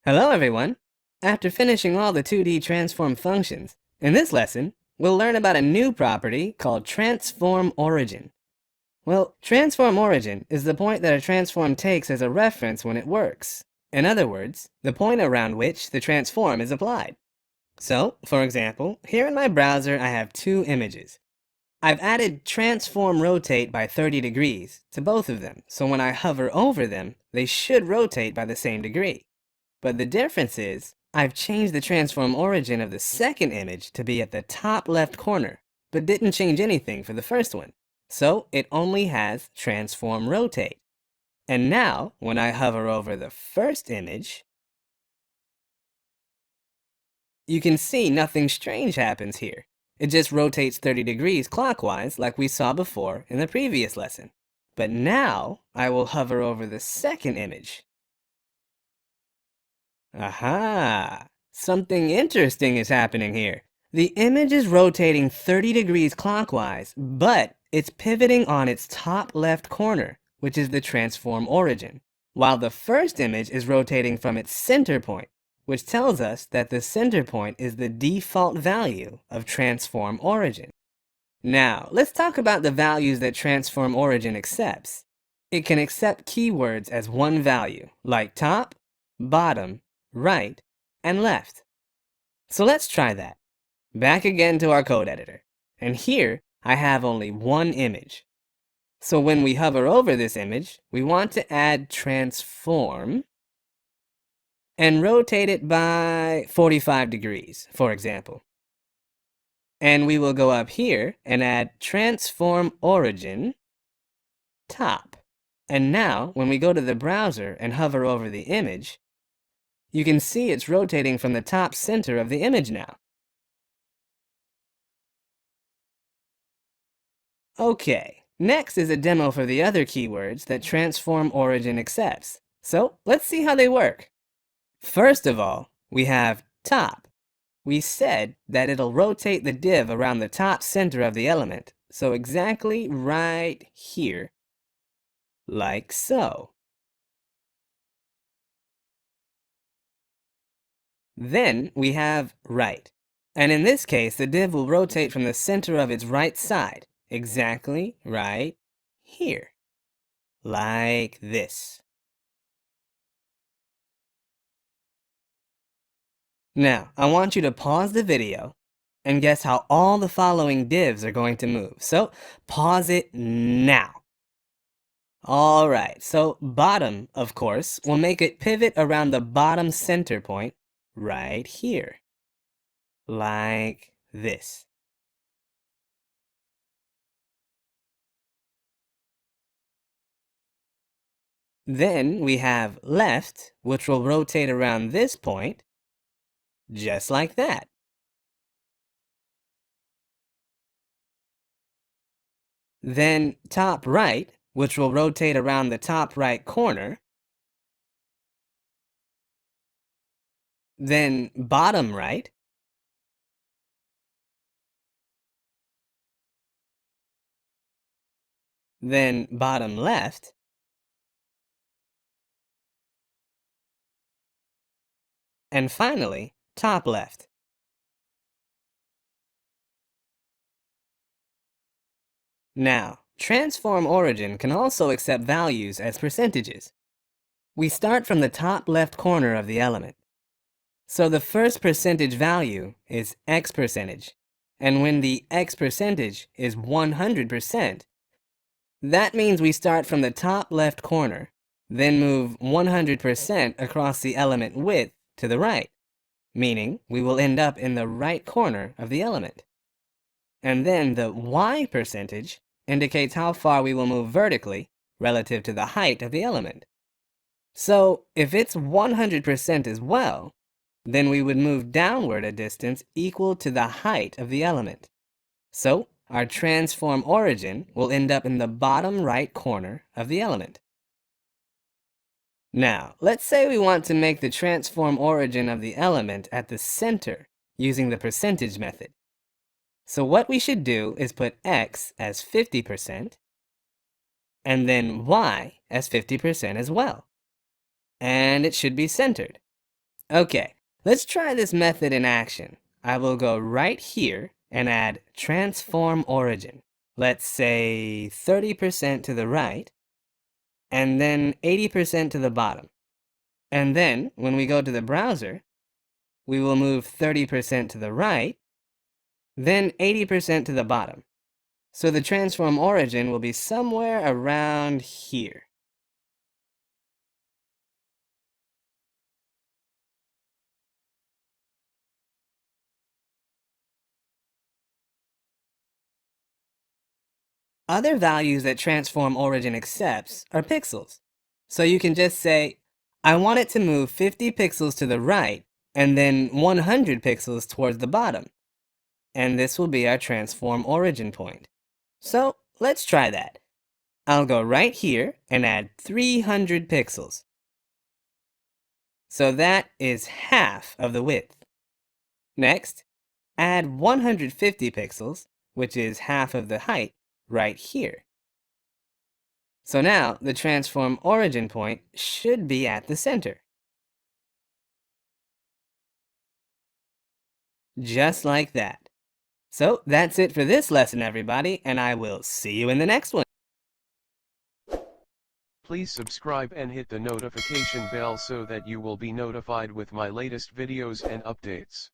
Hello everyone! After finishing all the 2D transform functions, in this lesson, we'll learn about a new property called Transform Origin. Well, Transform Origin is the point that a transform takes as a reference when it works. In other words, the point around which the transform is applied. So, for example, here in my browser I have two images. I've added Transform Rotate by 30 degrees to both of them, so when I hover over them, they should rotate by the same degree. But the difference is, I've changed the transform origin of the second image to be at the top left corner, but didn't change anything for the first one. So it only has transform rotate. And now, when I hover over the first image, you can see nothing strange happens here. It just rotates 30 degrees clockwise like we saw before in the previous lesson. But now, I will hover over the second image. Aha! Something interesting is happening here. The image is rotating 30 degrees clockwise, but it's pivoting on its top left corner, which is the transform origin, while the first image is rotating from its center point, which tells us that the center point is the default value of transform origin. Now, let's talk about the values that transform origin accepts. It can accept keywords as one value, like top, bottom, right, and left. So let's try that. Back again to our code editor. And here, I have only one image. So when we hover over this image, we want to add transform and rotate it by 45 degrees, for example. And we will go up here and add transform origin top. And now, when we go to the browser and hover over the image, you can see it's rotating from the top center of the image now. Okay, next is a demo for the other keywords that Transform Origin accepts. So let's see how they work. First of all, we have top. We said that it'll rotate the div around the top center of the element, so exactly right here, like so. Then we have right. And in this case, the div will rotate from the center of its right side, exactly right here, like this. Now, I want you to pause the video and guess how all the following divs are going to move. So, pause it now. All right, so bottom, of course, will make it pivot around the bottom center point right here, like this. Then we have left, which will rotate around this point, just like that. Then top right, which will rotate around the top right corner. Then bottom right. Then bottom left. And finally, top left. Now, transform origin can also accept values as percentages. We start from the top left corner of the element. So the first percentage value is X percentage. And when the X percentage is 100%, that means we start from the top left corner, then move 100% across the element width to the right, meaning we will end up in the right corner of the element. And then the Y percentage indicates how far we will move vertically relative to the height of the element. So if it's 100% as well, then we would move downward a distance equal to the height of the element. So our transform origin will end up in the bottom right corner of the element. Now, let's say we want to make the transform origin of the element at the center using the percentage method. So what we should do is put X as 50% and then Y as 50% as well. And it should be centered. Okay, let's try this method in action. I will go right here and add Transform Origin. Let's say 30% to the right, and then 80% to the bottom. And then, when we go to the browser, we will move 30% to the right, then 80% to the bottom. So the transform origin will be somewhere around here. Other values that transform origin accepts are pixels. So you can just say, I want it to move 50 pixels to the right and then 100 pixels towards the bottom. And this will be our transform origin point. So let's try that. I'll go right here and add 300 pixels. So that is half of the width. Next, add 150 pixels, which is half of the height, right here. So now the transform origin point should be at the center. Just like that. So that's it for this lesson, everybody, and I will see you in the next one. Please subscribe and hit the notification bell so that you will be notified with my latest videos and updates.